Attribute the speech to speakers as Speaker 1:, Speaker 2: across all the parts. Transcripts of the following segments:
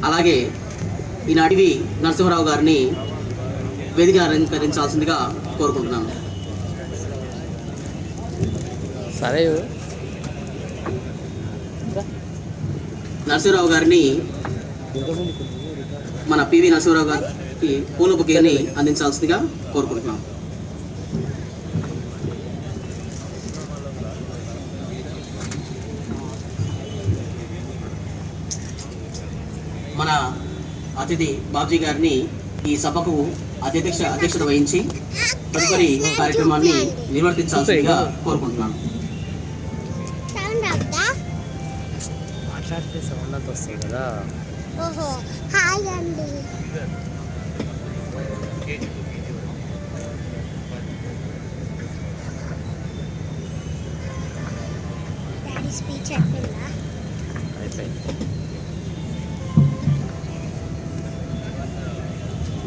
Speaker 1: అలాగే ఈనాటివి నరసింహారావు గారిని వేదిక అలంకరించాల్సిందిగా కోరుకుంటున్నాను.
Speaker 2: సరే,
Speaker 1: నరసింహారావు గారిని మన పివి నరసింహారావు గారికి పూల బొకేని అందించాల్సిందిగా కోరుకుంటున్నాం. మన అతిథి బాబ్జీ గారిని ఈ సభకు అధ్యక్షత వహించి తదుపరి కార్యక్రమాన్ని నిర్వర్తించాల్సిందిగా కోరుకుంటున్నాను.
Speaker 2: మాట్లాడితే సౌండ్ అంత వస్తుంది కదా.
Speaker 3: ఓహో, హాయ్ అండి. డాడీ స్పీచ్ అయిపోయిందా?
Speaker 2: అయిపోయింది.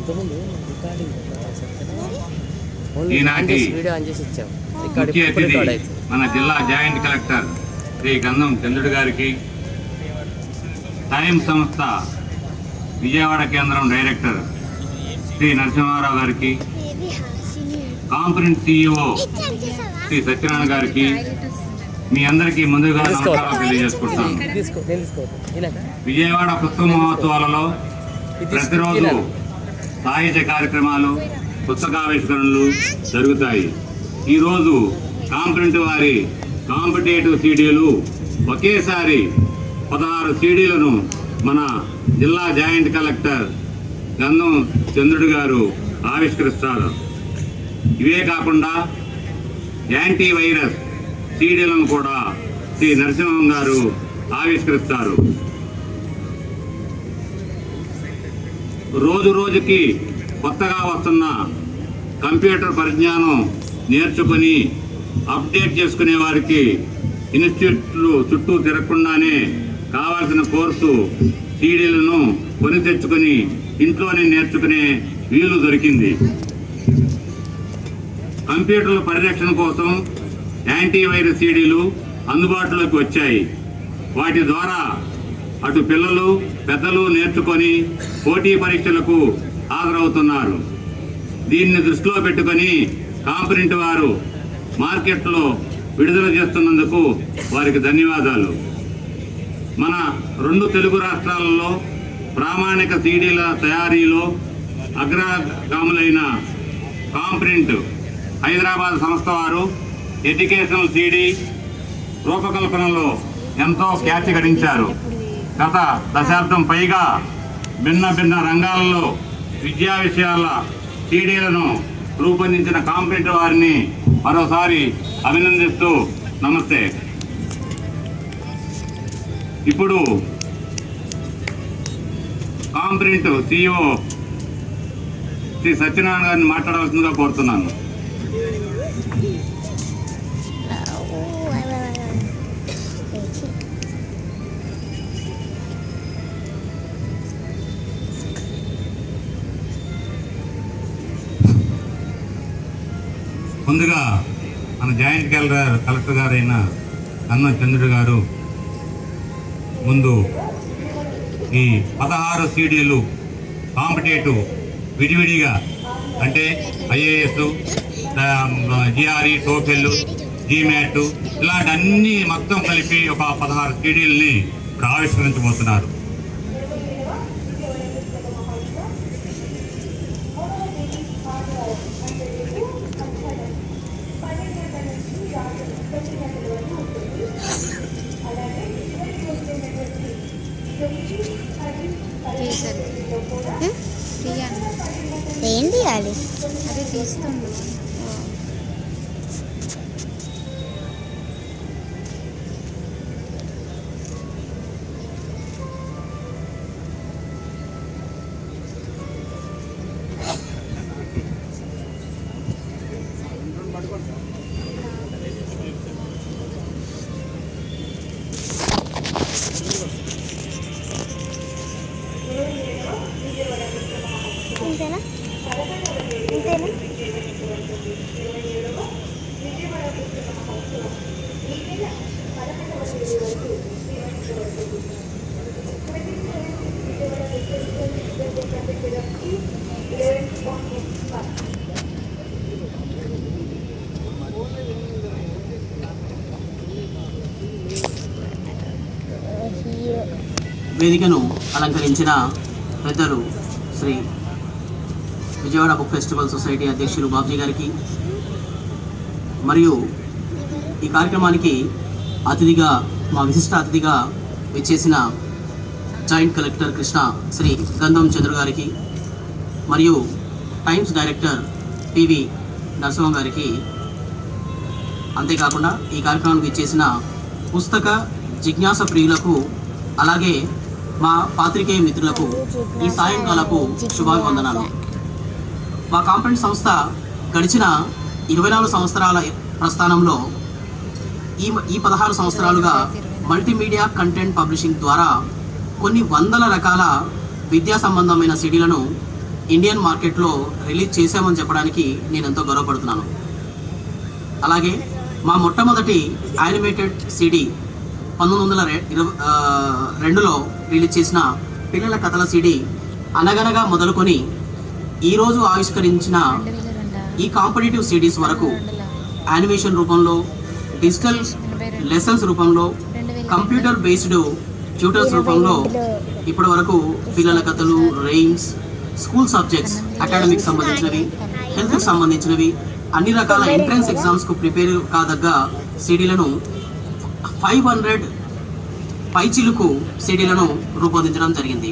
Speaker 2: ఇంతకుముందు రికార్డింగ్
Speaker 4: ఈనాటి
Speaker 2: వీడియో ఆన్ చేసి ఇచ్చాం.
Speaker 4: ముఖ్య అతిథి మన జిల్లా జాయింట్ కలెక్టర్ శ్రీ గంధం చంద్రుడు గారికి, టైమ్ సంస్థ విజయవాడ కేంద్రం డైరెక్టర్ శ్రీ నరసింహారావు గారికి, కాంపరెన్స్ CEO శ్రీ సత్యనారాయణ గారికి మీ అందరికీ ముందుగా నమస్కారాలు తెలియజేసుకుంటాను. విజయవాడ పుస్తక మహోత్సవాలలో ప్రతిరోజు సాహిత్య కార్యక్రమాలు, పుస్తకావిష్కరణలు జరుగుతాయి. ఈరోజు కాంపరెంట్ వారి కాంపిటేటివ్ సీడీలు ఒకేసారి 16 సీడీలను మన జిల్లా జాయింట్ కలెక్టర్ గంధం చంద్రుడు గారు ఆవిష్కరిస్తారు. ఇవే కాకుండా యాంటీవైరస్ సీడీలను కూడా శ్రీ నరసింహం గారు ఆవిష్కరిస్తారు. రోజు రోజుకి కొత్తగా వస్తున్న కంప్యూటర్ పరిజ్ఞానం నేర్చుకుని అప్డేట్ చేసుకునే వారికి ఇన్స్టిట్యూట్లు చుట్టూ తిరగకుండానే కావాల్సిన కోర్సు సీడీలను కొని తెచ్చుకొని ఇంట్లోనే నేర్చుకునే వీలు దొరికింది. కంప్యూటర్ల పరిరక్షణ కోసం యాంటీవైరస్ సీడీలు అందుబాటులోకి వచ్చాయి. వాటి ద్వారా అటు పిల్లలు పెద్దలు నేర్చుకొని పోటీ పరీక్షలకు హాజరవుతున్నారు. దీన్ని దృష్టిలో పెట్టుకొని కాంపరెంట్ వారు మార్కెట్లో విడుదల చేస్తున్నందుకు వారికి ధన్యవాదాలు. మన 2 తెలుగు రాష్ట్రాలలో ప్రామాణిక సీడీల తయారీలో అగ్రగాములైన కాంపరెంట్ హైదరాబాద్ సంస్థ వారు ఎడ్యుకేషనల్ సీడీ రూపకల్పనలో ఎంతో ఖ్యాతి గడించారు. గత దశాబ్దం పైగా భిన్న రంగాలలో విద్యా విషయాల సీడీలను రూపొందించిన కాంపరెంట్ వారిని మరోసారి అభినందిస్తూ నమస్తే. ఇప్పుడు కాంపరెంట్ CEO శ్రీ సత్యనారాయణ గారిని మాట్లాడవలసిందిగా కోరుతున్నాను. ముందుగా మన జాయింట్ కలెక్టర్ గారైన గంధం చంద్రుడు గారు ముందు ఈ 16 సీడీలు కాంపిటేటివ్ విడివిడిగా అంటే IAS, GRE, TOEFL, GMAT ఇలాంటి అన్ని మొత్తం కలిపి ఒక 16 సీడీలని ఆవిష్కరించబోతున్నారు.
Speaker 3: ఏం తీయాలి?
Speaker 5: అదే తీస్తుంది.
Speaker 3: ఇంతేనా? ఇంతేనా?
Speaker 1: వేదికను అలంకరించిన పెద్దలు Shri Vijayawada book festival society అధ్యక్షులు బాబ్జీ గారికి, మరియు ఈ కార్యక్రమానికి అతిథిగా మా విశిష్ట అతిథిగా విచ్చేసిన జాయింట్ కలెక్టర్ కృష్ణ శ్రీ గంధం చంద్రు గారికి, మరియు టైమ్స్ డైరెక్టర్ పివి నరసింహం గారికి, అంతేకాకుండా ఈ కార్యక్రమానికి విచ్చేసిన పుస్తక జిజ్ఞాస ప్రియులకు, అలాగే మా పాత్రికేయ మిత్రులకు ఈ సాయంకాలపు శుభాభివందనాలు. మా కాంపౌండ్ సంస్థ గడిచిన 24 సంవత్సరాల ప్రస్థానంలో ఈ 16 సంవత్సరాలుగా మల్టీమీడియా కంటెంట్ పబ్లిషింగ్ ద్వారా కొన్ని వందల రకాల విద్యా సంబంధమైన సిడీలను ఇండియన్ మార్కెట్లో రిలీజ్ చేశామని చెప్పడానికి నేను ఎంతో గర్వపడుతున్నాను. అలాగే మా మొట్టమొదటి యానిమేటెడ్ సిడీ 1922లో రిలీజ్ చేసిన పిల్లల కథల సిడీ అనగనగా మొదలుకొని ఈరోజు ఆవిష్కరించిన ఈ కాంపిటేటివ్ సిడీస్ వరకు యానిమేషన్ రూపంలో, డిజిటల్ లెసన్స్ రూపంలో, కంప్యూటర్ బేస్డ్ ట్యూటర్స్ రూపంలో ఇప్పటి వరకు పిల్లల కథలు, రైమ్స్, స్కూల్ సబ్జెక్ట్స్, అకాడమిక్ సంబంధించినవి, హెల్త్కి సంబంధించినవి, అన్ని రకాల ఎంట్రన్స్ ఎగ్జామ్స్కు ప్రిపేర్ కాదగ్గ సిడీలను 500 పైచిలుకు సిడీలను రూపొందించడం జరిగింది.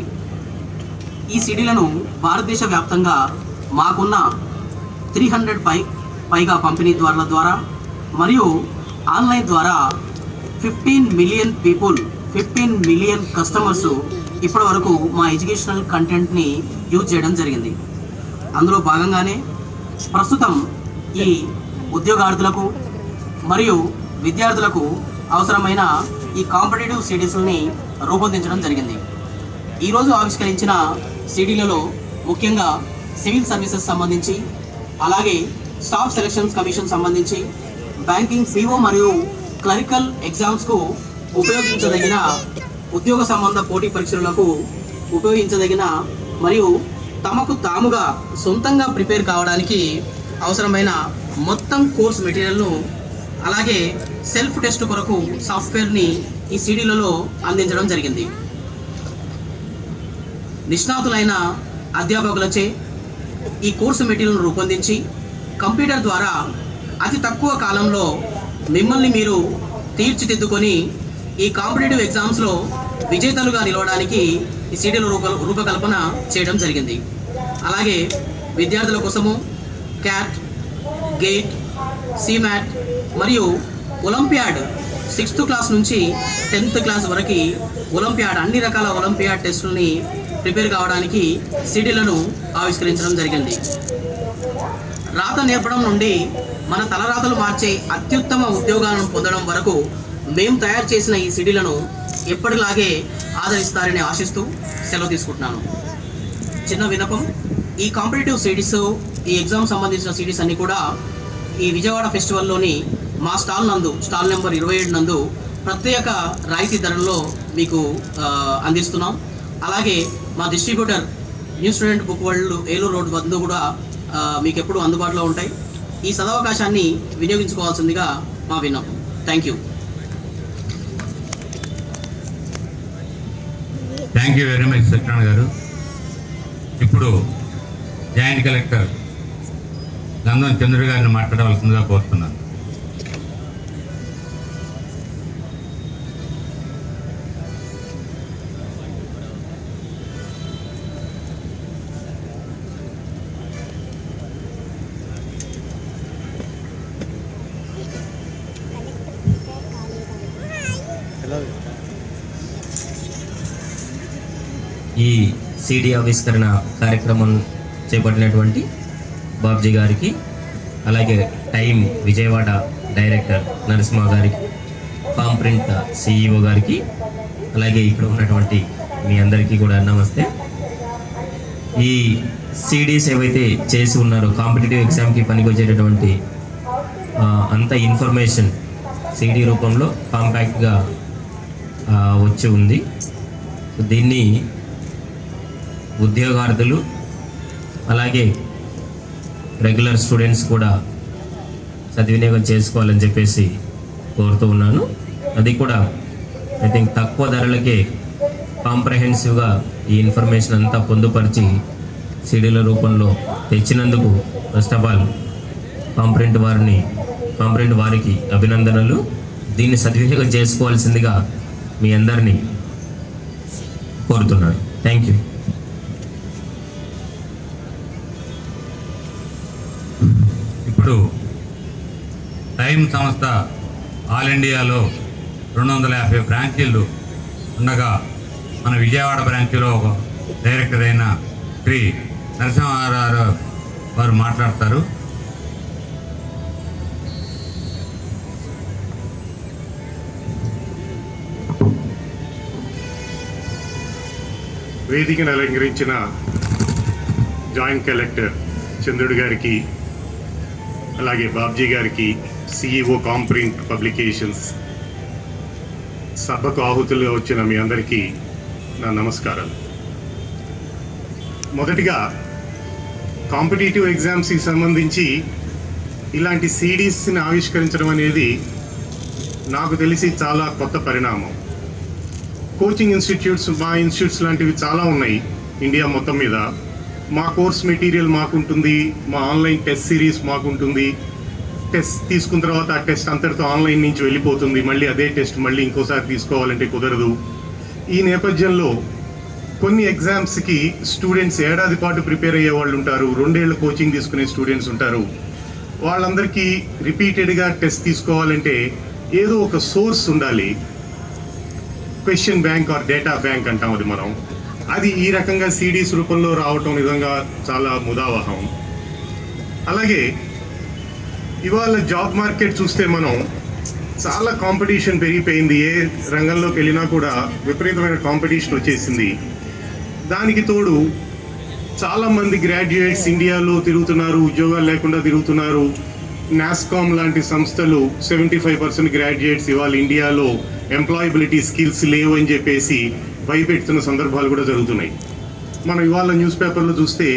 Speaker 1: ఈ సిడీలను భారతదేశ వ్యాప్తంగా మాకున్న 300 పైగా పంపిణీ ద్వారా మరియు ఆన్లైన్ ద్వారా 15 మిలియన్ పీపుల్, 15 మిలియన్ కస్టమర్స్ ఇప్పటి వరకు మా ఎడ్యుకేషనల్ కంటెంట్ని యూజ్ చేయడం జరిగింది. అందులో భాగంగానే ప్రస్తుతం ఈ ఉద్యోగార్థులకు మరియు విద్యార్థులకు అవసరమైన ఈ కాంపిటేటివ్ సిడీస్ని రూపొందించడం జరిగింది. ఈరోజు ఆవిష్కరించిన సిడీలలో ముఖ్యంగా సివిల్ సర్వీసెస్ సంబంధించి, అలాగే స్టాఫ్ సెలక్షన్స్ కమిషన్ సంబంధించి, బ్యాంకింగ్, పిఓ మరియు క్లరికల్ ఎగ్జామ్స్కు ఉపయోగించదగిన, ఉద్యోగ సంబంధ పోటీ పరీక్షలకు ఉపయోగించదగిన మరియు తమకు తాముగా సొంతంగా ప్రిపేర్ కావడానికి అవసరమైన మొత్తం కోర్స్ మెటీరియల్ను, అలాగే సెల్ఫ్ టెస్ట్ కొరకు సాఫ్ట్వేర్ని ఈ సిడీలలో అందించడం జరిగింది. నిష్ణాతులైన అధ్యాపకులచే ఈ కోర్సు మెటీరియల్ను రూపొందించి కంప్యూటర్ ద్వారా అతి తక్కువ కాలంలో మిమ్మల్ని మీరు తీర్చిదిద్దుకొని ఈ కాంపిటేటివ్ ఎగ్జామ్స్లో విజేతలుగా నిలవడానికి ఈ సిడీల రూపకల్పన చేయడం జరిగింది. అలాగే విద్యార్థుల కోసము క్యాట్, గేట్, సిమాట్ మరియు ఒలింపియాడ్ 6th క్లాస్ నుంచి 10th క్లాస్ వరకు ఒలింపియాడ్, అన్ని రకాల ఒలింపియాడ్ టెస్టులని ప్రిపేర్ కావడానికి సిడీలను ఆవిష్కరించడం జరిగింది. రాత నేర్పడం నుండి మన తలరాతలు మార్చే అత్యుత్తమ ఉద్యోగాలను పొందడం వరకు మేము తయారు చేసిన ఈ సిడీలను ఎప్పటిలాగే ఆదరిస్తారని ఆశిస్తూ సెలవు తీసుకుంటున్నాను. చిన్న విన్నపం, ఈ కాంపిటేటివ్ సిడీస్, ఈ ఎగ్జామ్ సంబంధించిన సిడీస్ అన్నీ కూడా ఈ విజయవాడ ఫెస్టివల్లోని మా స్టాల్ నెంబర్ 27 నందు ప్రత్యేక రాయితీ ధరల్లో మీకు అందిస్తున్నాం. అలాగే మా distributor new student book world Eluru road వద్ద కూడా మీకు ఎప్పుడూ అందుబాటులో ఉంటాయి. ఈ సదవకాశాన్ని వినియోగించుకోవాల్సిందిగా మా విన్నపం. Thank you
Speaker 4: very much Satyanarayana గారు. ఇప్పుడు జాయింట్ కలెక్టర్ గంధం చంద్రుడు గారిని మాట్లాడవలసిందిగా కోరుతున్నాను.
Speaker 5: ఈ సిడి ఆవిష్కరణ కార్యక్రమం చేపట్టినటువంటి బాబ్జీ గారికి, అలాగే టైం విజయవాడ డైరెక్టర్ నరసింహ గారికి, ఫామ్ ప్రింట్ సిఇఓ గారికి, అలాగే ఇక్కడ ఉన్నటువంటి మీ అందరికీ కూడా నమస్తే. ఈ సిడీస్ ఏవైతే చేసి ఉన్నారో కాంపిటేటివ్ ఎగ్జామ్కి పనికొచ్చేటటువంటి అంత ఇన్ఫర్మేషన్ సిడి రూపంలో కాంపాక్ట్గా వచ్చి ఉంది. దీన్ని ఉద్యోగార్థులు అలాగే రెగ్యులర్ స్టూడెంట్స్ కూడా సద్వినియోగం చేసుకోవాలని చెప్పేసి కోరుతూ ఉన్నాను. అది కూడా ఐ థింక్ తక్కువ ధరలకే కాంప్రహెన్సివ్గా ఈ ఇన్ఫర్మేషన్ అంతా పొందుపరిచి సీడీల రూపంలో తెచ్చినందుకు ఫస్ట్ ఆఫ్ ఆల్ కాంప్రెంట్ వారికి అభినందనలు. దీన్ని సద్వినియోగం చేసుకోవాల్సిందిగా మీ అందరినీ కోరుతున్నాను. Thank you.
Speaker 4: ఇప్పుడు టైమ్ సంస్థ ఆల్ ఇండియాలో 250 బ్రాంచీలు ఉండగా మన విజయవాడ బ్రాంచ్లో ఒక డైరెక్టర్ అయిన శ్రీ నరసింహారావు వారు మాట్లాడతారు.
Speaker 6: వేదికను అలంకరించిన జాయింట్ కలెక్టర్ చంద్రుడి గారికి, అలాగే బాబ్జీ గారికి, సిఇఓ కాంప్రింట్ పబ్లికేషన్స్, సభకు ఆహుతులుగా వచ్చిన మీ అందరికీ నా నమస్కారాలు. మొదటిగా కాంపిటేటివ్ ఎగ్జామ్స్కి సంబంధించి ఇలాంటి సిడీస్ని ఆవిష్కరించడం అనేది నాకు తెలిసి చాలా కొత్త పరిణామం. కోచింగ్ ఇన్స్టిట్యూట్స్, మా ఇన్స్టిట్యూట్స్ లాంటివి చాలా ఉన్నాయి ఇండియా మొత్తం మీద. మా కోర్స్ మెటీరియల్ మాకుంటుంది, మా ఆన్లైన్ టెస్ట్ సిరీస్ మాకుంటుంది. టెస్ట్ తీసుకున్న తర్వాత ఆ టెస్ట్ అంతటితో ఆన్లైన్ నుంచి వెళ్ళిపోతుంది. మళ్ళీ అదే టెస్ట్ మళ్ళీ ఇంకోసారి తీసుకోవాలంటే కుదరదు. ఈ నేపథ్యంలో కొన్ని ఎగ్జామ్స్కి స్టూడెంట్స్ ఏడాది పాటు ప్రిపేర్ అయ్యే వాళ్ళు ఉంటారు, 2 ఏళ్ళ కోచింగ్ తీసుకునే స్టూడెంట్స్ ఉంటారు. వాళ్ళందరికీ రిపీటెడ్గా టెస్ట్ తీసుకోవాలంటే ఏదో ఒక సోర్స్ ఉండాలి. Question bank or data bank అంటాం అది మనం. అది ఈ రకంగా సిడీస్ రూపంలో రావటం నిజంగా చాలా ముదావహం. అలాగే ఇవాళ జాబ్ మార్కెట్ చూస్తే మనం చాలా కాంపిటీషన్ పెరిగిపోయింది. ఏ రంగంలోకి వెళ్ళినా కూడా విపరీతమైన కాంపిటీషన్ వచ్చేసింది. దానికి తోడు చాలామంది గ్రాడ్యుయేట్స్ ఇండియాలో తిరుగుతున్నారు, ఉద్యోగాలు లేకుండా తిరుగుతున్నారు. నాస్కామ్ లాంటి సంస్థలు 75% గ్రాడ్యుయేట్స్ ఇవాళ ఇండియాలో ఎంప్లాయబిలిటీ స్కిల్స్ లేవు అని చెప్పేసి భయపెడుతున్న సందర్భాలు కూడా జరుగుతున్నాయి. మనం ఇవాళ న్యూస్ పేపర్లో చూస్తే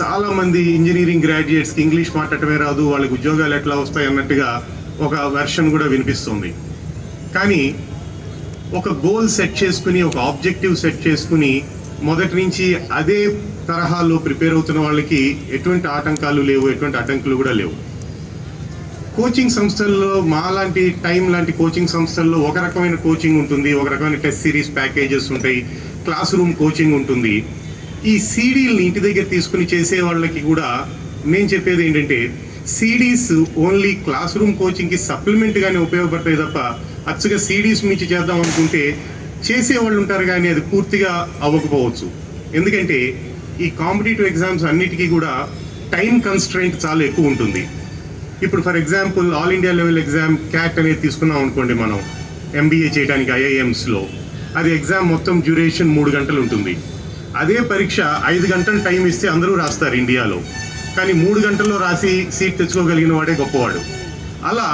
Speaker 6: చాలామంది ఇంజనీరింగ్ గ్రాడ్యుయేట్స్కి ఇంగ్లీష్ మాట్లాడటమే రాదు, వాళ్ళకి ఉద్యోగాలు ఎట్లా వస్తాయి అన్నట్టుగా ఒక వెర్షన్ కూడా వినిపిస్తుంది. కానీ ఒక గోల్ సెట్ చేసుకుని, ఒక ఆబ్జెక్టివ్ సెట్ చేసుకుని మొదటి నుంచి అదే తరహాలో ప్రిపేర్ అవుతున్న వాళ్ళకి ఎటువంటి ఆటంకాలు లేవు, ఎటువంటి అడ్డంకులు కూడా లేవు. కోచింగ్ సంస్థల్లో మాలాంటి టైం లాంటి కోచింగ్ సంస్థల్లో ఒక రకమైన కోచింగ్ ఉంటుంది, ఒక రకమైన టెస్ట్ సిరీస్ ప్యాకేజెస్ ఉంటాయి, క్లాస్ రూమ్ కోచింగ్ ఉంటుంది. ఈ సీడీలని ఇంటి దగ్గర తీసుకుని చేసే వాళ్ళకి కూడా నేను చెప్పేది ఏంటంటే, సీడీస్ ఓన్లీ క్లాస్ రూమ్ కోచింగ్కి సప్లిమెంట్గానే ఉపయోగపడతాయి తప్ప అచ్చగా సీడీస్ మించి చేద్దాం అనుకుంటే చేసేవాళ్ళు ఉంటారు, కానీ అది పూర్తిగా అవ్వకపోవచ్చు. ఎందుకంటే ఈ కాంపిటేటివ్ ఎగ్జామ్స్ అన్నిటికీ కూడా టైం కన్స్ట్రెయింట్ చాలా ఎక్కువ ఉంటుంది. ఇప్పుడు for example all India level exam cat అనేది తీసుకున్నాం అనుకోండి, మనం ఎంబీఏ చేయడానికి ఐఐఎమ్స్లో అది ఎగ్జామ్ మొత్తం డ్యూరేషన్ 3 గంటలు ఉంటుంది. అదే పరీక్ష 5 గంటలు టైం ఇస్తే అందరూ రాస్తారు ఇండియాలో, కానీ 3 గంటల్లో రాసి సీట్ తెచ్చుకోగలిగిన వాడే గొప్పవాడు. అలా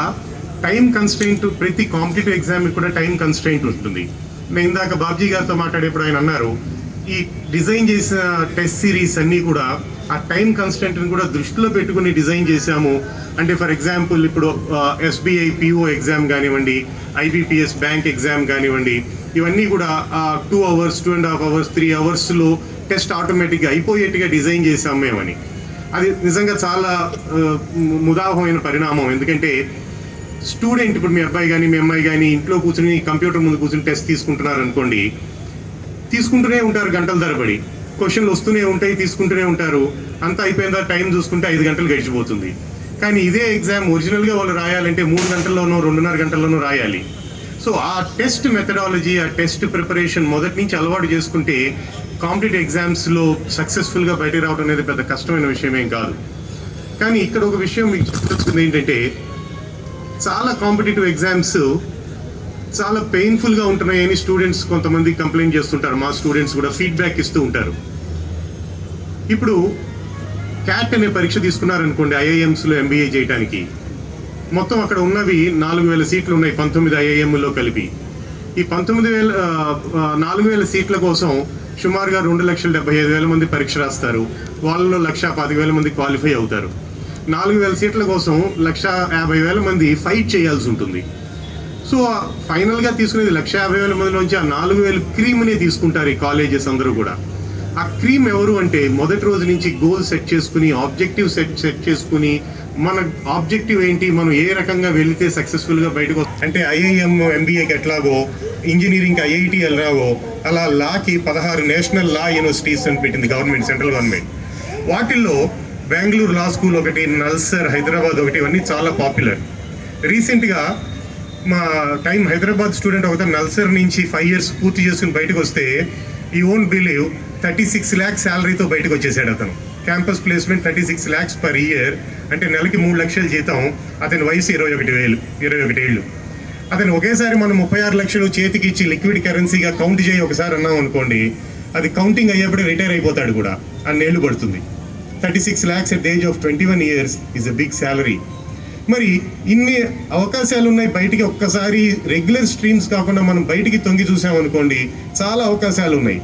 Speaker 6: టైం కన్స్ట్రెయింట్ ప్రతి కాంపిటేటివ్ ఎగ్జామ్కి కూడా టైం కన్స్ట్రెయింట్ ఉంటుంది. నేను ఇందాక బాబ్జీ గారితో మాట్లాడేప్పుడు ఆయన అన్నారు, ఈ డిజైన్ చేసిన టెస్ట్ సిరీస్ అన్నీ కూడా ఆ టైం కన్స్టెంట్ని కూడా దృష్టిలో పెట్టుకుని డిజైన్ చేశాము. అంటే ఫర్ ఎగ్జాంపుల్ ఇప్పుడు ఎస్బీఐ పిఓ ఎగ్జామ్ కానివ్వండి, ఐబీపీఎస్ బ్యాంక్ ఎగ్జామ్ కానివ్వండి, ఇవన్నీ కూడా 2 hours, 2.5 hours, 3 hours టెస్ట్ ఆటోమేటిక్గా అయిపోయేట్టుగా డిజైన్ చేశాము మేమని. అది నిజంగా చాలా ముదావహమైన పరిణామం. ఎందుకంటే స్టూడెంట్, ఇప్పుడు మీ అబ్బాయి కానీ మీ అమ్మాయి కానీ ఇంట్లో కూర్చుని కంప్యూటర్ ముందు కూర్చుని టెస్ట్ తీసుకుంటున్నారు అనుకోండి, తీసుకుంటూనే ఉంటారు గంటల తరబడి, క్వశ్చన్లు వస్తూనే ఉంటాయి, తీసుకుంటూనే ఉంటారు. అంతా అయిపోయిందా టైం చూసుకుంటే 5 గంటలు గడిచిపోతుంది. కానీ ఇదే ఎగ్జామ్ ఒరిజినల్గా వాళ్ళు రాయాలంటే 3 గంటల్లోనో 2.5 గంటల్లోనో రాయాలి. సో ఆ టెస్ట్ మెథడాలజీ, ఆ టెస్ట్ ప్రిపరేషన్ మొదటి నుంచి అలవాటు చేసుకుంటే కాంపిటేటివ్ ఎగ్జామ్స్లో సక్సెస్ఫుల్గా బయటకు రావడం అనేది పెద్ద కష్టమైన విషయం ఏం కాదు. కానీ ఇక్కడ ఒక విషయం మీకు చెప్పాల్సింది ఏంటంటే, చాలా కాంపిటేటివ్ ఎగ్జామ్స్ చాలా పెయిన్ఫుల్గా ఉంటున్నాయని స్టూడెంట్స్ కొంతమంది కంప్లైంట్ చేస్తుంటారు. మా స్టూడెంట్స్ కూడా ఫీడ్బ్యాక్ ఇస్తూ ఉంటారు. ఇప్పుడు క్యాట్ అనే పరీక్ష తీసుకున్నారనుకోండి, ఐఐఎమ్స్లో ఎంబీఏ చేయడానికి మొత్తం అక్కడ ఉన్నవి 4,000 సీట్లు ఉన్నాయి 19 ఐఐఎంలో కలిపి. ఈ 4,000 సీట్ల కోసం సుమారుగా 2,75,000 మంది పరీక్ష రాస్తారు. వాళ్ళలో 1,10,000 మంది క్వాలిఫై అవుతారు. 4,000 సీట్ల కోసం 1,50,000 మంది ఫైట్ చేయాల్సి ఉంటుంది. సో ఫైనల్గా తీసుకునేది 1,50,000 మంది నుంచి ఆ 4,000 క్రీమ్నే తీసుకుంటారు ఈ కాలేజెస్ అందరూ కూడా. ఆ క్రీమ్ ఎవరు అంటే మొదటి రోజు నుంచి గోల్ సెట్ చేసుకుని, ఆబ్జెక్టివ్ సెట్ చేసుకుని, మన ఆబ్జెక్టివ్ ఏంటి, మనం ఏ రకంగా వెళితే సక్సెస్ఫుల్గా బయటకు అంటే ఐఐఎం ఎంబీఏకి ఎట్లాగో ఇంజనీరింగ్కి ఐఐటి ఎలాగో అలా లాకి 16 నేషనల్ లా యూనివర్సిటీస్ అని పెట్టింది గవర్నమెంట్, సెంట్రల్ గవర్నమెంట్. వాటిల్లో బెంగళూరు లా స్కూల్ ఒకటి, నల్సర్ హైదరాబాద్ ఒకటి, ఇవన్నీ చాలా పాపులర్. రీసెంట్గా మా టైం హైదరాబాద్ స్టూడెంట్ ఒకటి నల్సర్ నుంచి 5 years పూర్తి చేసుకుని బయటకు వస్తే ఈ ఓంట్ బిలీవ్ 36 lakhs శాలరీతో బయటకు వచ్చేసాడు అతను. Campus placement 36 lakhs per year, అంటే నెలకి 3 లక్షల జీతం. అతని వయసు 21 ఏళ్ళు. అతను ఒకేసారి మనం 36 లక్షలు చేతికి ఇచ్చి లిక్విడ్ కరెన్సీగా కౌంట్ చేయి ఒకసారి అన్నాం అనుకోండి, అది కౌంటింగ్ అయ్యేప్పుడు రిటైర్ అయిపోతాడు కూడా, అన్నేళ్ళు పడుతుంది. 36 lakhs at the age of 21 years is a big salary. మరి ఇన్ని అవకాశాలు ఉన్నాయి బయటికి. ఒక్కసారి రెగ్యులర్ స్ట్రీమ్స్ కాకుండా మనం బయటికి తొంగి చూసామనుకోండి, చాలా అవకాశాలు ఉన్నాయి.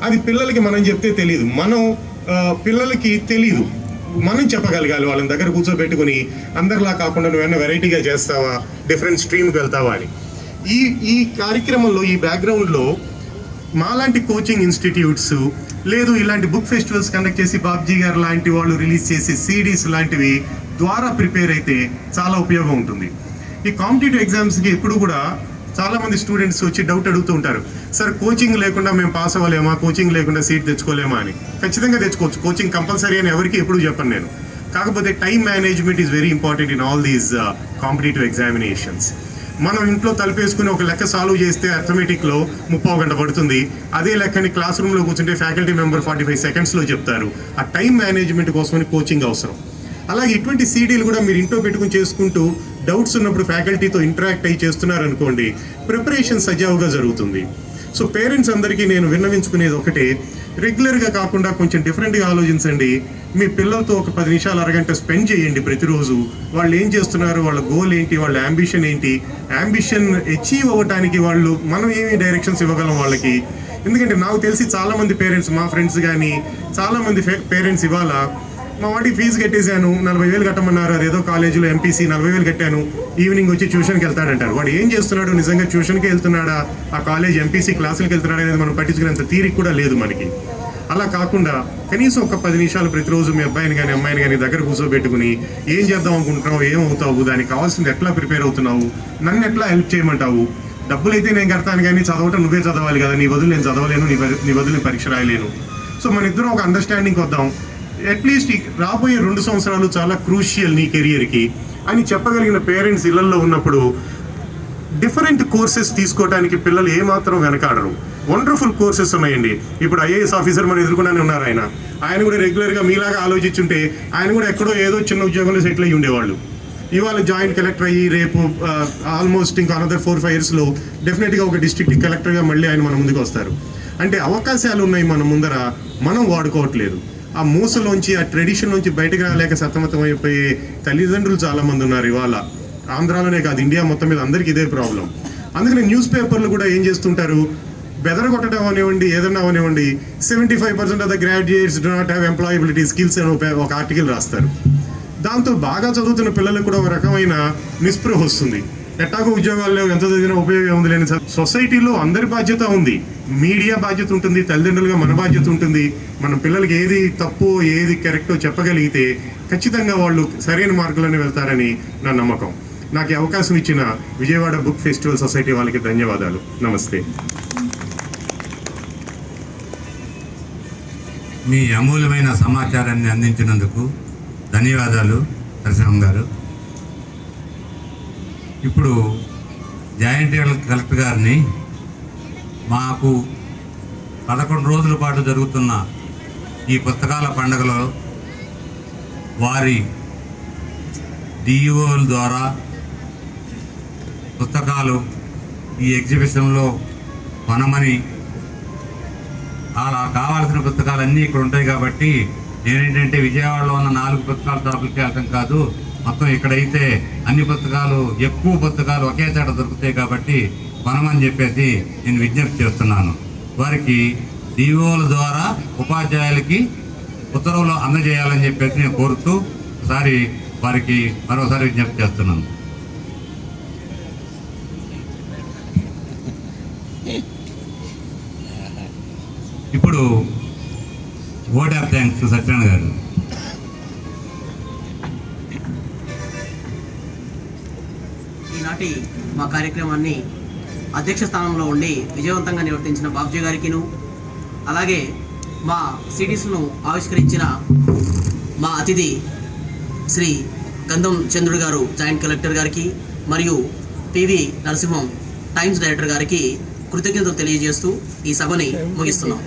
Speaker 6: అది పిల్లలకి మనం చెప్తే తెలియదు, పిల్లలకి తెలీదు. మనం చెప్పగలగాలి వాళ్ళని దగ్గర కూర్చోబెట్టుకుని, అందరిలా కాకుండా నువ్వేమైనా వెరైటీగా చేస్తావా, డిఫరెంట్ స్ట్రీమ్కి వెళ్తావా అని. ఈ కార్యక్రమంలో, ఈ బ్యాక్గ్రౌండ్లో మాలాంటి కోచింగ్ ఇన్స్టిట్యూట్స్ లేదు, ఇలాంటి బుక్ ఫెస్టివల్స్ కండక్ట్ చేసి బాబ్జీ గారు లాంటి వాళ్ళు రిలీజ్ చేసే సిడీస్ లాంటివి ద్వారా ప్రిపేర్ అయితే చాలా ఉపయోగం ఉంటుంది. ఈ కాంపిటేటివ్ ఎగ్జామ్స్కి ఎప్పుడు కూడా చాలా మంది స్టూడెంట్స్ వచ్చి డౌట్ అడుగుతూ ఉంటారు, సార్ కోచింగ్ లేకుండా మేము పాస్ అవ్వలేమా, కోచింగ్ లేకుండా సీట్ తెచ్చుకోలేమా అని. ఖచ్చితంగా తెచ్చుకోవచ్చు, కోచింగ్ కంపల్సరీ అని ఎవరికి ఎప్పుడు చెప్పను నేను. కాకపోతే time management is very important in all these competitive examinations. మనం ఇంట్లో తలుపేసుకుని ఒక లెక్క సాల్వ్ చేస్తే అర్థమెటిక్లో 30 గంట పడుతుంది. అదే లెక్కని క్లాస్ రూమ్లో కూర్చుంటే ఫ్యాకల్టీ మెంబర్ 45 secondsలో చెప్తారు. ఆ టైం మేనేజ్మెంట్ కోసమని కోచింగ్ అవసరం. అలాగే ఇటువంటి సీడీలు కూడా మీరు ఇంట్లో పెట్టుకుని చేసుకుంటూ డౌట్స్ ఉన్నప్పుడు ఫ్యాకల్టీతో ఇంటరాక్ట్ అయ్యి చేస్తున్నారనుకోండి, ప్రిపరేషన్ సజావుగా జరుగుతుంది. సో పేరెంట్స్ అందరికీ నేను విన్నవించుకునేది ఒకటే, రెగ్యులర్గా కాకుండా కొంచెం డిఫరెంట్గా ఆలోచించండి. మీ పిల్లలతో ఒక 10 నిమిషాలు అరగంట స్పెండ్ చేయండి ప్రతిరోజు. వాళ్ళు ఏం చేస్తున్నారు, వాళ్ళ గోల్ ఏంటి, వాళ్ళ అంబిషన్ ఏంటి, అంబిషన్ అచీవ్ అవ్వటానికి మనం ఏమి డైరెక్షన్స్ ఇవ్వగలం వాళ్ళకి. ఎందుకంటే నాకు తెలిసి చాలామంది పేరెంట్స్, మా ఫ్రెండ్స్ కానీ చాలామంది పేరెంట్స్ ఇవాళ మా వాడికి ఫీజు కట్టేశాను, 40,000 కట్టమన్నారు, అదేదో కాలేజీలో ఎంపీసీ 40,000 కట్టాను, ఈవినింగ్ వచ్చి ట్యూషన్కి వెళ్తాడంటారు. వాడు ఏం చేస్తున్నాడు, నిజంగా ట్యూషన్కి వెళ్తున్నాడా, ఆ కాలేజ్ ఎంపీసీ క్లాసులకి వెళ్తున్నాడా అనేది మనం పట్టించుకునేంత తీరిక కూడా లేదు మనకి. అలా కాకుండా కనీసం ఒక 10 నిమిషాలు ప్రతిరోజు మీ అబ్బాయిని కానీ అమ్మాయిని కానీ దగ్గర కూర్చోబెట్టుకుని, ఏం చేద్దాం అనుకుంటున్నావు, ఏమవుతావు, దానికి కావాల్సింది ఎట్లా ప్రిపేర్ అవుతున్నావు, నన్ను ఎట్లా హెల్ప్ చేయమంటావు, డబ్బులు అయితే నేను కడతాను కానీ చదవటం నువ్వే చదవాలి కదా, నీ బదులు నేను చదవలేను, నీ బదులు నేను పరీక్ష రాయలేను. సో మన ఇద్దరం ఒక అండర్స్టాండింగ్కి వద్దాం. అట్లీస్ట్ రాబోయే 2 సంవత్సరాలు చాలా క్రూషియల్ నీ కెరియర్కి అని చెప్పగలిగిన పేరెంట్స్ ఇళ్లలో ఉన్నప్పుడు డిఫరెంట్ కోర్సెస్ తీసుకోవడానికి పిల్లలు ఏమాత్రం వెనకాడరు. వండర్ఫుల్ కోర్సెస్ ఉన్నాయండి. ఇప్పుడు ఐఏఎస్ ఆఫీసర్ మనం ఎదుర్కొనే ఉన్నారు. ఆయన కూడా రెగ్యులర్గా మీలాగా ఆలోచించుంటే ఆయన కూడా ఎక్కడో ఏదో చిన్న ఉద్యోగంలో సెటిల్ అయ్యి ఉండేవాళ్ళు. ఇవాళ జాయింట్ కలెక్టర్ అయ్యి రేపు ఆల్మోస్ట్ ఇంకా అనదర్ 4-5 yearsలో డెఫినెట్గా ఒక డిస్ట్రిక్ట్ కలెక్టర్గా మళ్ళీ ఆయన మన ముందుకు వస్తారు. అంటే అవకాశాలు ఉన్నాయి మన ముందర, మనం వాడుకోవట్లేదు. ఆ మూసలోంచి, ఆ ట్రెడిషన్ నుంచి బయటకు రాలేక సతమతం అయిపోయే తల్లిదండ్రులు చాలామంది ఉన్నారు ఇవాళ. ఆంధ్రాలోనే కాదు, ఇండియా మొత్తం మీద అందరికీ ఇదే ప్రాబ్లం. అందుకని న్యూస్ పేపర్లు కూడా ఏం చేస్తుంటారు, బెదరగొట్టడం అవనివ్వండి, ఏదన్నా అవనివ్వండి, 75% of the graduates do not have employability skills అని ఒక ఆర్టికల్ రాస్తారు. దాంతో బాగా చదువుతున్న పిల్లలకు కూడా ఒక రకమైన నిస్పృహ వస్తుంది. ఎట్టాగో ఉద్యోగాలు లేవు, ఎంత చదివినా ఉపయోగం ఉంది లేని. సొసైటీలో అందరి బాధ్యత ఉంది, మీడియా బాధ్యత ఉంటుంది, తల్లిదండ్రులుగా మన బాధ్యత ఉంటుంది. మన పిల్లలకి ఏది తప్పు ఏది కరెక్టో చెప్పగలిగితే ఖచ్చితంగా వాళ్ళు సరైన మార్గంలోనే వెళ్తారని నా నమ్మకం. నాకు ఈ అవకాశం ఇచ్చిన విజయవాడ బుక్ ఫెస్టివల్ సొసైటీ వాళ్ళకి ధన్యవాదాలు. నమస్తే.
Speaker 4: మీ అమూల్యమైన సమాచారాన్ని అందించినందుకు ధన్యవాదాలు నరసింహం గారు. ఇప్పుడు జాయింట్ కలెక్టర్ గారిని మాకు 11 రోజుల పాటు జరుగుతున్న ఈ పుస్తకాల పండుగలో వారి డిఈఓల ద్వారా పుస్తకాలు ఈ ఎగ్జిబిషన్లో కొనమని, అలా కావాల్సిన పుస్తకాలన్నీ ఇక్కడ ఉంటాయి కాబట్టి నేనేంటంటే విజయవాడలో ఉన్న 4 పుస్తకాల షాపులకి వెళ్ళటం కాదు, మొత్తం ఇక్కడైతే అన్ని పుస్తకాలు, ఎక్కువ పుస్తకాలు ఒకే చోట దొరుకుతాయి కాబట్టి కొనమని చెప్పేసి నేను విజ్ఞప్తి చేస్తున్నాను. వారికి డిఓల ద్వారా ఉపాధ్యాయులకి ఉత్తర్వులు అందజేయాలని చెప్పేసి నేను కోరుతూ ఒకసారి వారికి మరోసారి విజ్ఞప్తి చేస్తున్నాను. ఇప్పుడు ఓట్ ఆఫ్ థ్యాంక్స్ సత్యనారాయణ గారు.
Speaker 1: ఈనాటి మా కార్యక్రమాన్ని అధ్యక్ష స్థానంలో ఉండి విజయవంతంగా నిర్వర్తించిన బాబ్జీ గారికిను, అలాగే మా సిడీస్ను ఆవిష్కరించిన మా అతిథి శ్రీ గంధం చంద్రుడు గారు జాయింట్ కలెక్టర్ గారికి మరియు పివి నరసింహం టైమ్స్ డైరెక్టర్ గారికి కృతజ్ఞతలు తెలియజేస్తూ ఈ సభని ముగిస్తున్నాం.